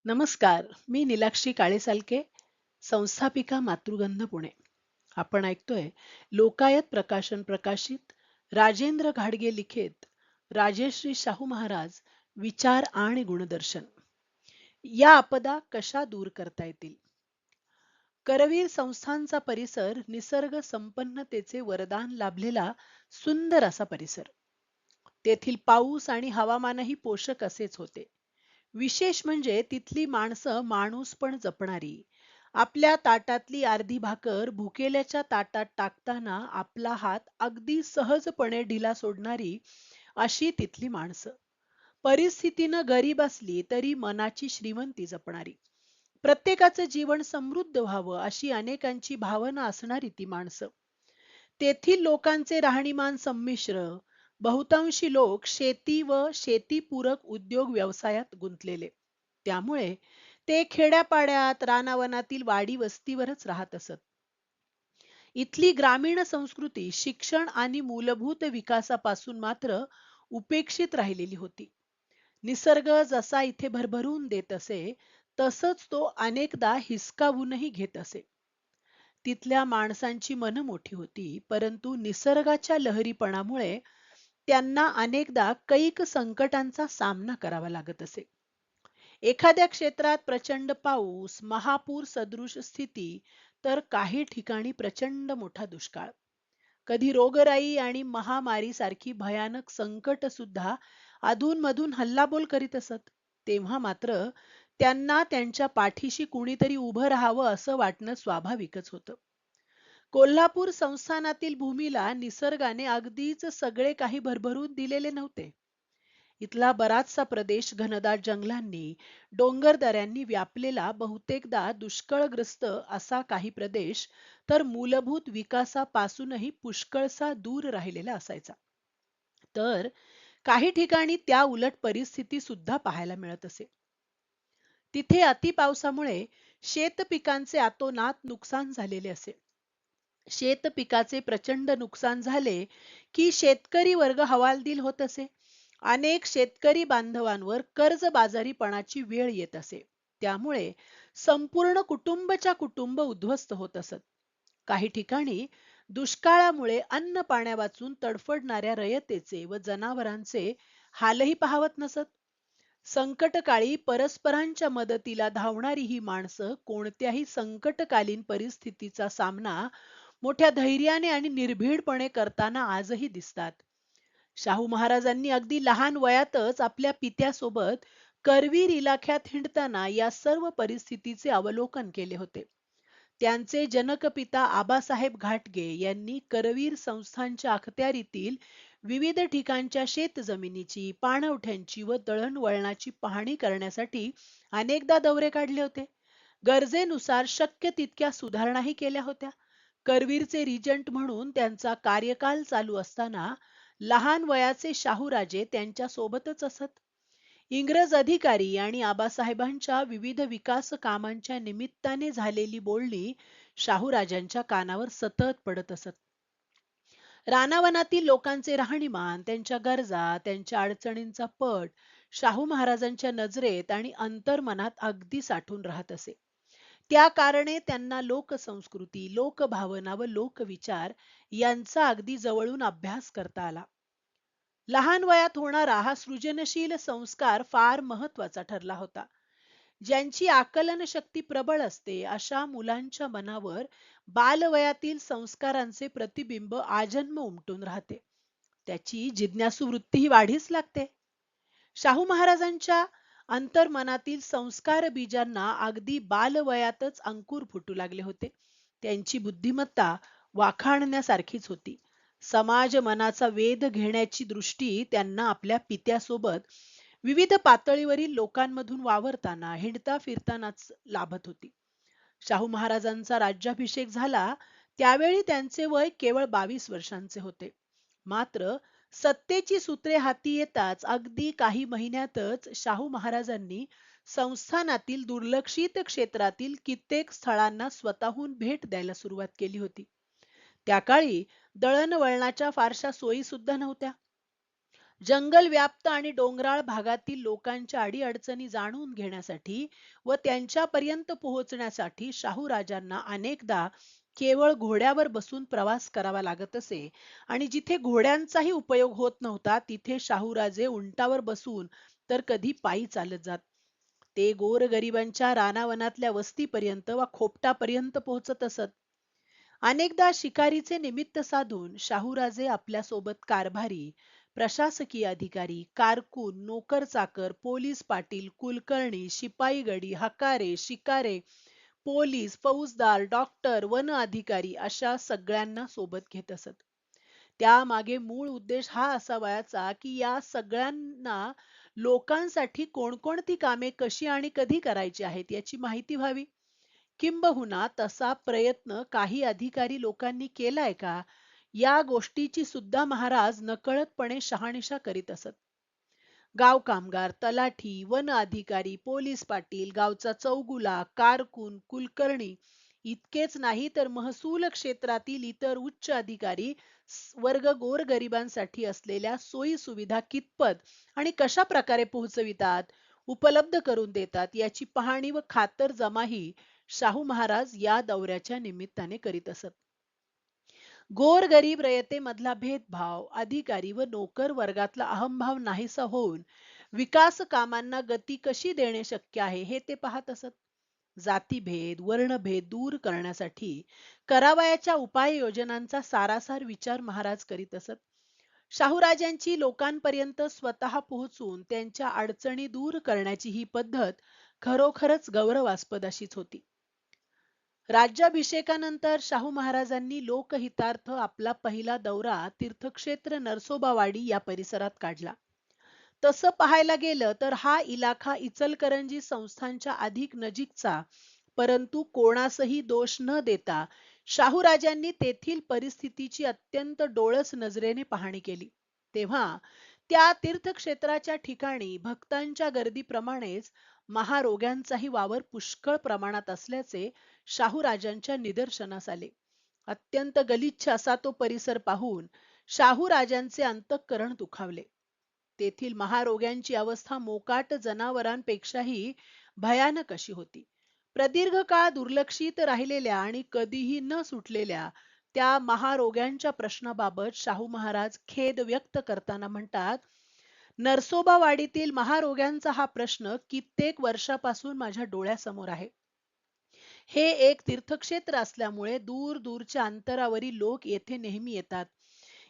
नमस्कार, मी नीलाक्षी काळेसालके, संस्थापिका मातृगंध पुणे. आपण ऐकतोय लोकायत प्रकाशन प्रकाशित राजेंद्र घाडगे लिखित राजेश्री शाहू महाराज विचार आणि गुणदर्शन. या आपदा कशा दूर करता येतील? करवीर संस्थांचा परिसर निसर्ग संपन्नतेचे वरदान लाभलेला सुंदर असा परिसर. तेथील पाऊस आणि हवामानही पोषक असेच होते. विशेष म्हणजे तिथली माणसं माणूस पण जपणारी. आपल्या ताटातली अर्धी भाकर भुकेल्याच्या ताटात टाकताना आपला हात अगदी सहजपणे ढिला सोडणारी अशी तिथली माणसं. परिस्थितीनं गरीब असली तरी मनाची श्रीमंती जपणारी. प्रत्येकाचं जीवन समृद्ध व्हावं अशी अनेकांची भावना असणारी ती माणसं. तेथील लोकांचे राहणीमान संमिश्र. बहुतांशी लोक शेती व शेतीपूरक उद्योग व्यवसायात गुंतलेले. त्यामुळे ते खेड्यापाड्यात रानावनातील वाडी वस्तीवरच राहत असत. इथली ग्रामीण संस्कृती शिक्षण आणि मूलभूत विकासापासून मात्र उपेक्षित राहिलेली होती. निसर्ग जसा इथे भरभरून देत असे, तसंच तो अनेकदा हिसकावूनही घेत असे. तिथल्या माणसांची मनं मोठी होती, परंतु निसर्गाच्या लहरीपणामुळे त्यांना अनेकदा कैक संकटांचा सामना करावा लागत असे. एखाद्या क्षेत्रात प्रचंड पाऊस, महापूर सदृश स्थिती, तर काही ठिकाणी प्रचंड मोठा दुष्काळ. कधी रोगराई आणि महामारी सारखी भयानक संकट सुद्धा अधूनमधून हल्लाबोल करीत असत. तेव्हा मात्र त्यांना त्यांच्या पाठीशी कुणीतरी उभं राहावं असं वाटणं स्वाभाविकच होतं. कोल्हापूर संस्थानातील भूमीला निसर्गाने अगदीच सगळे काही भरभरून दिलेले नव्हते. इथला बराचसा प्रदेश घनदाट जंगलांनी, डोंगरदऱ्यांनी व्यापलेला बहुतेकदा दुष्काळग्रस्त असा काही प्रदेश तर मूलभूत विकासापासूनही पुष्कळसा दूर राहिलेला असायचा. तर काही ठिकाणी त्या उलट परिस्थिती सुद्धा पाहायला मिळत असे. तिथे अतिपावसामुळे शेतपिकांचे अतोनात नुकसान झालेले असे. शेतपिकाचे प्रचंड नुकसान झाले की शेतकरी वर्ग हवालदिल होत असे. अनेक शेतकरी बांधवांवर कर्जबाजारीपणाची वेळ येत असे. त्यामुळे संपूर्ण कुटुंबच्या कुटुंब उद्ध्वस्त होत असत. काही ठिकाणी दुष्काळामुळे अन्न पाण्या वाचून तडफडणाऱ्या रयतेचे व जनावरांचे हालही पाहवत नसत. संकटकाळी परस्परांच्या मदतीला धावणारी ही माणसं कोणत्याही संकटकालीन परिस्थितीचा सामना मोठ्या धैर्याने आणि निर्भीडपणे करताना आजही दिसतात. शाहू महाराजांनी अगदी लहान वयातच आपल्या पित्यासोबत करवीर इलाख्यात हिंडताना या सर्व परिस्थितीचे अवलोकन केले होते. त्यांचे जनकपिता आबासाहेब घाटगे यांनी करवीर संस्थांच्या अखत्यारीतील विविध ठिकाणच्या शेतजमिनीची, पाणवठ्यांची व दळणवळणाची पाहणी करण्यासाठी अनेकदा दौरे काढले होते. गरजेनुसार शक्य तितक्या सुधारणाही केल्या होत्या. करवीरचे रिजंट म्हणून त्यांचा कार्यकाल चालू असताना लहान वयाचे शाहूराजे त्यांच्या सोबतच असत. इंग्रज अधिकारी आणि आबासाहेबांच्या विविध विकास कामांच्या निमित्ताने झालेली बोलणी शाहूराजांच्या कानावर सतत पडत असत. रानावनातील लोकांचे राहणीमान, त्यांच्या गरजा, त्यांच्या अडचणींचा पट शाहू महाराजांच्या नजरेत आणि अंतर्मनात अगदी साठून राहत असे. त्या कारणे त्यांना लोकसंस्कृती, लोकभावना व लोकविचार यांचा अगदी जवळून अभ्यास करता आला. लहान वयात होणारा हा सृजनशील संस्कार फार महत्वाचा ठरला होता. ज्यांची आकलन शक्ती प्रबळ असते अशा मुलांच्या मनावर बालवयातील संस्कारांचे प्रतिबिंब आजन्म उमटून राहते. त्याची जिज्ञासू वृत्तीही वाढीस लागते. शाहू महाराजांच्या अंतर्मनातील संस्कार बीजांना अगदी बालवयातच अंकुर फुटू लागले होते. त्यांची बुद्धिमत्ता वाखाणण्यासारखीच होती. समाज मनाचा वेध घेण्याची दृष्टी त्यांना आपल्या पित्यासोबत विविध पातळीवरील लोकांमधून वावरताना, हिंडता फिरतानाच लाभत होती. शाहू महाराजांचा राज्याभिषेक झाला त्यावेळी त्यांचे वय केवळ 22 वर्षांचे होते. मात्र सत्तेची सूत्रे हाती येताच अगदी काही महिन्यातच शाहू महाराजांनी संस्थानातील दुर्लक्षित क्षेत्रातील कित्येक स्थळांना स्वतःहून भेट द्यायला सुरुवात केली होती. त्या काळी दळणवळणाच्या फारशा सोयी सुद्धा नव्हत्या. जंगल व्याप्त आणि डोंगराळ भागातील लोकांच्या अडीअडचणी जाणून घेण्यासाठी व त्यांच्यापर्यंत पोहोचण्यासाठी शाहू राजांना अनेकदा केवळ घोड्यावर बसून प्रवास करावा लागत असे आणि जिथे घोड्यांचाही उपयोग होत नव्हता तिथे शाहूराजे उंटावर बसून तर कधी पायी चालत जात. ते गोरगरिबांच्या रानावनातल्या वस्तीपर्यंत वा खोपटापर्यंत पोहोचत असत. अनेकदा शिकारीचे निमित्त साधून शाहूराजे आपल्यासोबत कारभारी, प्रशासकीय अधिकारी, कारकून, नोकर चाकर, पोलीस पाटील, कुलकर्णी, शिपाई गडी, हकारे, शिकारे, पोलीस, फौजदार, डॉक्टर, वन अधिकारी अशा सगळ्यांना सोबत घेत असत. त्यामागे मूळ उद्देश हा असावयाचा की या सगळ्यांना लोकांसाठी कोणकोणती कामे कशी आणि कधी करायची आहेत याची माहिती व्हावी. किंबहुना तसा प्रयत्न काही अधिकारी लोकांनी केलाय का, या गोष्टीची सुद्धा महाराज नकळतपणे शहानिशा करीत असत. गाव कामगार, तलाठी, वन अधिकारी, पोलीस पाटील, गावचा चौगुला, कारकून, कुलकर्णी इतकेच नाही तर महसूल क्षेत्रातील इतर उच्च अधिकारी वर्ग गोरगरिबांसाठी असलेल्या सोयी सुविधा कितपत आणि कशा प्रकारे पोहोचवितात, उपलब्ध करून देतात याची पाहणी व खातरजमाही शाहू महाराज या दौऱ्याच्या निमित्ताने करीत असत. गोरगरीब रयतेमधला भेदभाव, अधिकारी व नोकर वर्गातला अहंभाव नाहीसा होऊन विकास कामांना गती कशी देणे शक्य आहे हे ते पाहत असत. जातीभेद, वर्णभेद दूर करण्यासाठी करावयाच्या उपाययोजनांचा सारासार विचार महाराज करीत असत. शाहूराजांची लोकांपर्यंत स्वतः पोहोचून त्यांच्या अडचणी दूर करण्याची ही पद्धत खरोखरच गौरवास्पद अशीच होती. राज्याभिषेकानंतर शाहू महाराजांनी लोकहितार्थ आपला पहिला दौरा तीर्थक्षेत्र नरसोबावाडी या परिसरात काढला. तसं पाहायला गेलं तर हा इलाखा इचलकरंजी संस्थांच्या अधिक नजीकचा, परंतु कोणासही दोष न देता शाहूराजांनी तेथील परिस्थितीची अत्यंत डोळस नजरेने पाहणी केली. तेव्हा त्या तीर्थक्षेत्राच्या ठिकाणी भक्तांच्या गर्दीप्रमाणेच महारोग्यांचाही वावर पुष्कळ प्रमाणात असल्याचे शाहूराजांच्या निदर्शनास आले. अत्यंत गलिच्छ असा तो परिसर पाहून शाहूराजांचे अंतःकरण दुखावले. तेथील महारोग्यांची अवस्था मोकाट जनावरांपेक्षाही भयानक अशी होती. प्रदीर्घ काळ दुर्लक्षित राहिलेल्या आणि कधीही न सुटलेल्या त्या महारोग्यांच्या प्रश्नाबाबत शाहू महाराज खेद व्यक्त करताना म्हणतात, नरसोबावाडीतील महारोग्यांचा हा प्रश्न कित्येक वर्षापासून माझ्या डोळ्यासमोर आहे. हे एक तीर्थक्षेत्र असल्यामुळे दूर दूरच्या अंतरावरील लोक येथे नेहमी येतात.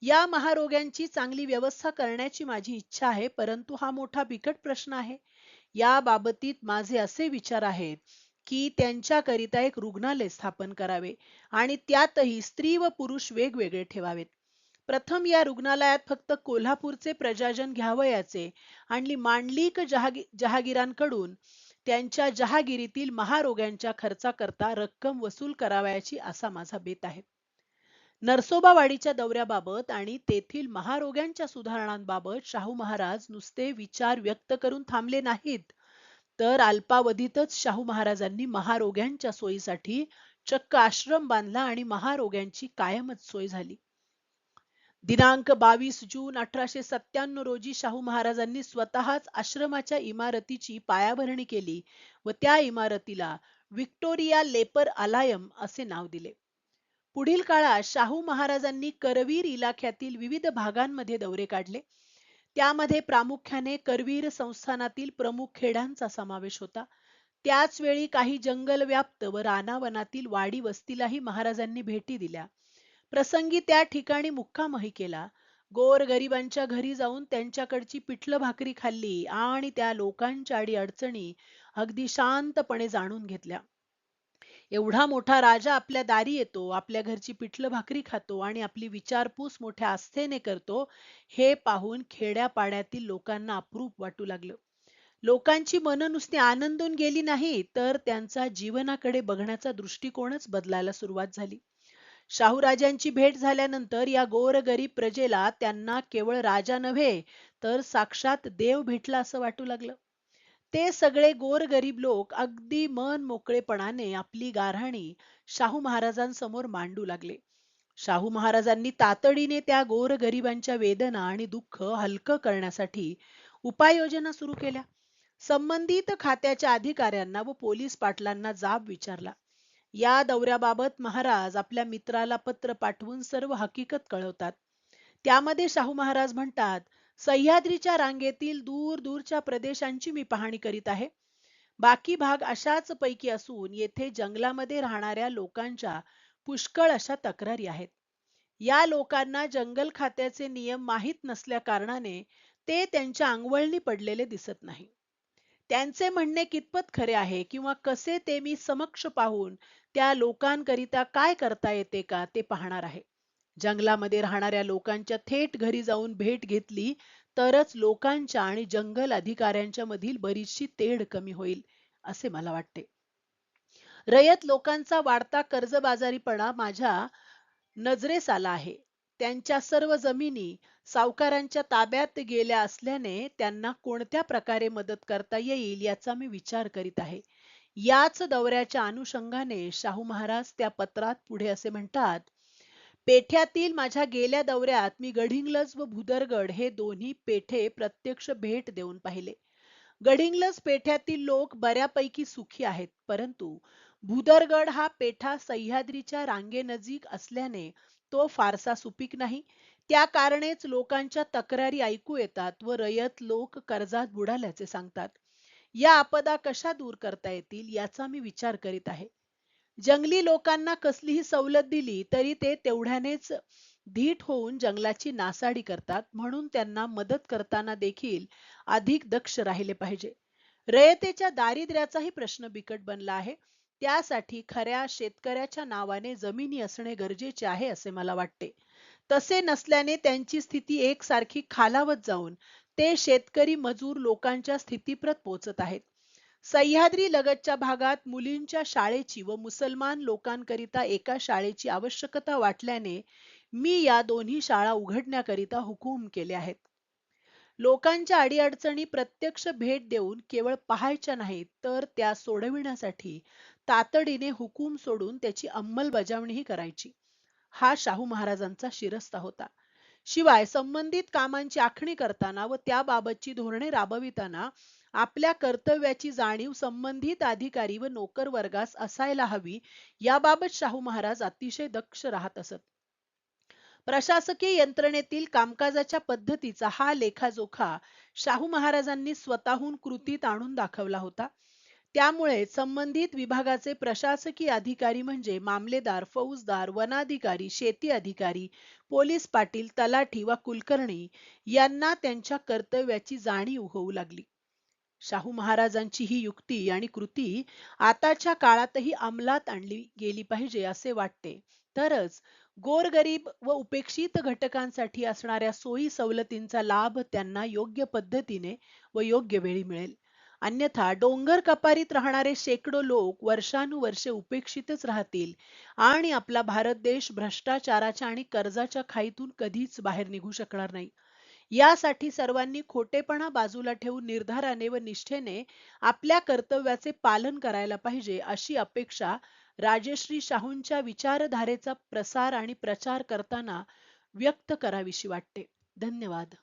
या महारोग्यांची चांगली व्यवस्था करण्याची माझी इच्छा आहे, परंतु हा मोठा बिकट प्रश्न आहे. या बाबतीत माझे असे विचार आहेत की त्यांच्याकरिता एक रुग्णालय स्थापन करावे आणि त्यातही स्त्री व पुरुष वेगवेगळे ठेवावेत. प्रथम या रुग्णालयात फक्त कोल्हापूरचे प्रजाजन घ्यावयाचे आणि मांडलिक जहागीरांकडून त्यांच्या जहागिरीतील महारोग्यांच्या खर्चाकरता रक्कम वसूल करावयाची असा माझा बेत आहे. नरसोबावाडीच्या दौऱ्याबाबत आणि तेथील महारोग्यांच्या सुधारणांबाबत शाहू महाराज नुसते विचार व्यक्त करून थांबले नाहीत, तर अल्पावधीतच शाहू महाराजांनी महारोग्यांच्या सोयीसाठी चक्क आश्रम बांधला आणि महारोग्यांची कायमच सोय झाली. दिनांक 22 जून 1897 रोजी शाहू महाराजांनी स्वतःच आश्रमाच्या इमारतीची पायाभरणी केली व त्या इमारतीला विक्टोरिया लेपर अलायम असे नाव दिले. पुढील काळात शाहू महाराजांनी करवीर इलाख्यातील विविध भागांमध्ये दौरे काढले. त्यामध्ये प्रामुख्याने करवीर संस्थानातील प्रमुख खेड्यांचा समावेश होता. त्याच वेळी काही जंगल व्याप्त व रानावनातील वाडी वस्तीलाही महाराजांनी भेटी दिल्या. प्रसंगी त्या ठिकाणी मुक्कामही केला. गोरगरिबांच्या घरी जाऊन त्यांच्याकडची पिठलं भाकरी खाल्ली आणि त्या लोकांच्या अडीअडचणी अगदी शांतपणे जाणून घेतल्या. एवढा मोठा राजा आपल्या दारी येतो, आपल्या घरची पिठलं भाकरी खातो आणि आपली विचारपूस मोठ्या आस्थेने करतो, हे पाहून खेड्यापाड्यातील लोकांना अप्रूप वाटू लागलं. लोकांची मनं नुसती आनंदून गेली नाही, तर त्यांचा जीवनाकडे बघण्याचा दृष्टिकोनच बदलायला सुरुवात झाली. शाहूराजांची भेट झाल्यानंतर या गोरगरीब प्रजेला त्यांना केवळ राजा नव्हे, तर साक्षात देव भेटला असं वाटू लागलं. ते सगळे गोरगरीब लोक अगदी मन मोकळेपणाने आपली गाऱ्हाणी शाहू महाराजांसमोर मांडू लागले. शाहू महाराजांनी तातडीने त्या गोरगरिबांच्या वेदना आणि दुःख हलकं करण्यासाठी उपाययोजना सुरू केल्या. संबंधित खात्याच्या अधिकाऱ्यांना व पोलीस पाटलांना जाब विचारला. या दौऱ्याबाबत महाराज आपल्या मित्राला पत्र पाठवून सर्व हकीकत कळवतात. त्यामध्ये शाहू महाराज म्हणतात, सह्याद्रीच्या रांगेतील दूर दूरच्या प्रदेशांची मी पाहणी करीत आहे. बाकी भाग अशाच पैकी असून येथे जंगलामध्ये राहणाऱ्या लोकांच्या पुष्कळ अशा तक्रारी आहेत. या लोकांना जंगल खात्याचे नियम माहीत नसल्या कारणाने ते त्यांच्या अंगवळणी पडलेले दिसत नाही. त्यांचे म्हणणे कितपत खरे आहे किंवा कसे ते मी समक्ष पाहून त्या लोकांकरिता काय करता येते का ते पाहणार आहे. जंगलामध्ये राहणाऱ्या लोकांच्या थेट घरी जाऊन भेट घेतली तरच लोकांच्या आणि जंगल अधिकाऱ्यांच्या मधील बरीचशी तेढ कमी होईल असे मला वाटते. रयत लोकांचा वाढता कर्जबाजारीपणा माझ्या नजरेस आला आहे. त्यांच्या सर्व जमिनी सावकारांच्या ताब्यात गेल्या असल्याने त्यांना कोणत्या प्रकारे मदत करता येईल याचा मी विचार करीत आहे. याच दौऱ्याच्या अनुषंगाने शाहू महाराज त्या पत्रात पुढे असे म्हणतात, पेठ्यातील माझ्या गेल्या दौऱ्यात मी गडिंग्लज व भुदरगड हे दोन्ही पेठे प्रत्यक्ष भेट देऊन पाहिले. गडिंग्लज पेठ्यातील लोक बऱ्यापैकी सुखी आहेत, परंतु भुदरगड हा पेठा सह्याद्रीच्या रांगेनजीक असल्याने तो फारसा सुपीक नाही. त्या कारणेच लोकांच्या तक्रारी ऐकू येतात व रयत लोक कर्जात बुडाल्याचे सांगतात. या आपदा कशा दूर करता येतील याचा मी विचार करीत आहे. जंगली लोकांना कसलीही सवलत दिली तरी ते तेवढ्यानेच धीट होऊन जंगलाची नासाडी करतात, म्हणून त्यांना मदत करताना देखील अधिक दक्ष राहिले पाहिजे. रयतेच्या दारिद्र्याचाही प्रश्न बिकट बनला आहे. त्यासाठी खऱ्या शेतकऱ्याच्या नावाने जमिनी असणे गरजेचे आहे असे मला वाटते. तसे नसल्याने त्यांची स्थिती एकसारखी खालावत जाऊन ते शेतकरी मजूर लोकांच्या स्थितीप्रत पोहोचत आहेत. सह्याद्री लगतच्या भागात मुलींच्या शाळेची व मुसलमान लोकांकरिता एका शाळेची आवश्यकता वाटल्याने मी या दोन्ही शाळा उघडण्याकरिता हुकूम केले आहेत. लोकांच्या अडीअडचणी प्रत्यक्ष भेट देऊन केवळ पाहायच्या नाहीत, तर त्या सोडविण्यासाठी तातडीने हुकूम सोडून त्याची अंमलबजावणीही करायची. हा शाहू महाराजांचा शिरस्ता होता. शिवाय संबंधित कामांची आखणी करताना व त्याबाबतची धोरणे राबविताना आपल्या कर्तव्याची जाणीव संबंधित अधिकारी व नोकर वर्गास असायला हवी, याबाबत शाहू महाराज अतिशय दक्ष राहत असत. प्रशासकीय यंत्रणेतील कामकाजाच्या पद्धतीचा हा लेखाजोखा शाहू महाराजांनी स्वतःहून कृतीत आणून दाखवला होता. त्यामुळे संबंधित विभागाचे प्रशासकीय अधिकारी म्हणजे मामलेदार, फौजदार, वनाधिकारी, शेती अधिकारी, पोलीस पाटील, तलाठी वा कुलकर्णी यांना त्यांच्या कर्तव्याची जाणीव होऊ लागली. शाहू महाराजांची ही युक्ती आणि कृती आताच्या काळातही अंमलात आणली गेली पाहिजे असे वाटते. तरच गोरगरीब व उपेक्षित घटकांसाठी असणाऱ्या सोयी सवलतींचा लाभ त्यांना योग्य पद्धतीने व योग्य वेळी मिळेल. अन्यथा डोंगर कपारीत राहणारे शेकडो लोक वर्षानुवर्षे उपेक्षितच राहतील आणि आपला भारत देश भ्रष्टाचाराच्या आणि कर्जाच्या खाईतून कधीच बाहेर निघू शकणार नाही. यासाठी सर्वांनी खोटेपणा बाजूला ठेवून निर्धाराने व निष्ठेने आपल्या कर्तव्याचे पालन करायला पाहिजे, अशी अपेक्षा राजश्री शाहूंच्या विचारधारेचा प्रसार आणि प्रचार करताना व्यक्त करावीशी वाटते. धन्यवाद.